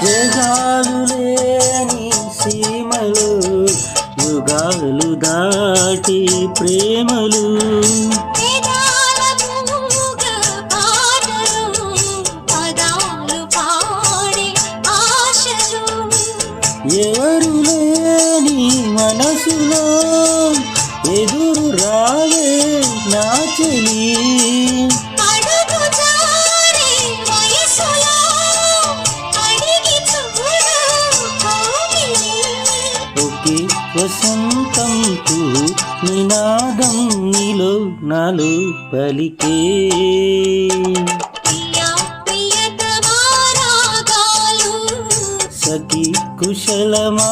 వేగాలు లేని సీమలు యుగాలు దాటి ప్రేమలు ఎవరు లేని మనసులో ఎదురు రావే నా చెలి ఒకే వసంతంతో నినాదం నీలో నాలో పలికే సఖి కుశలమా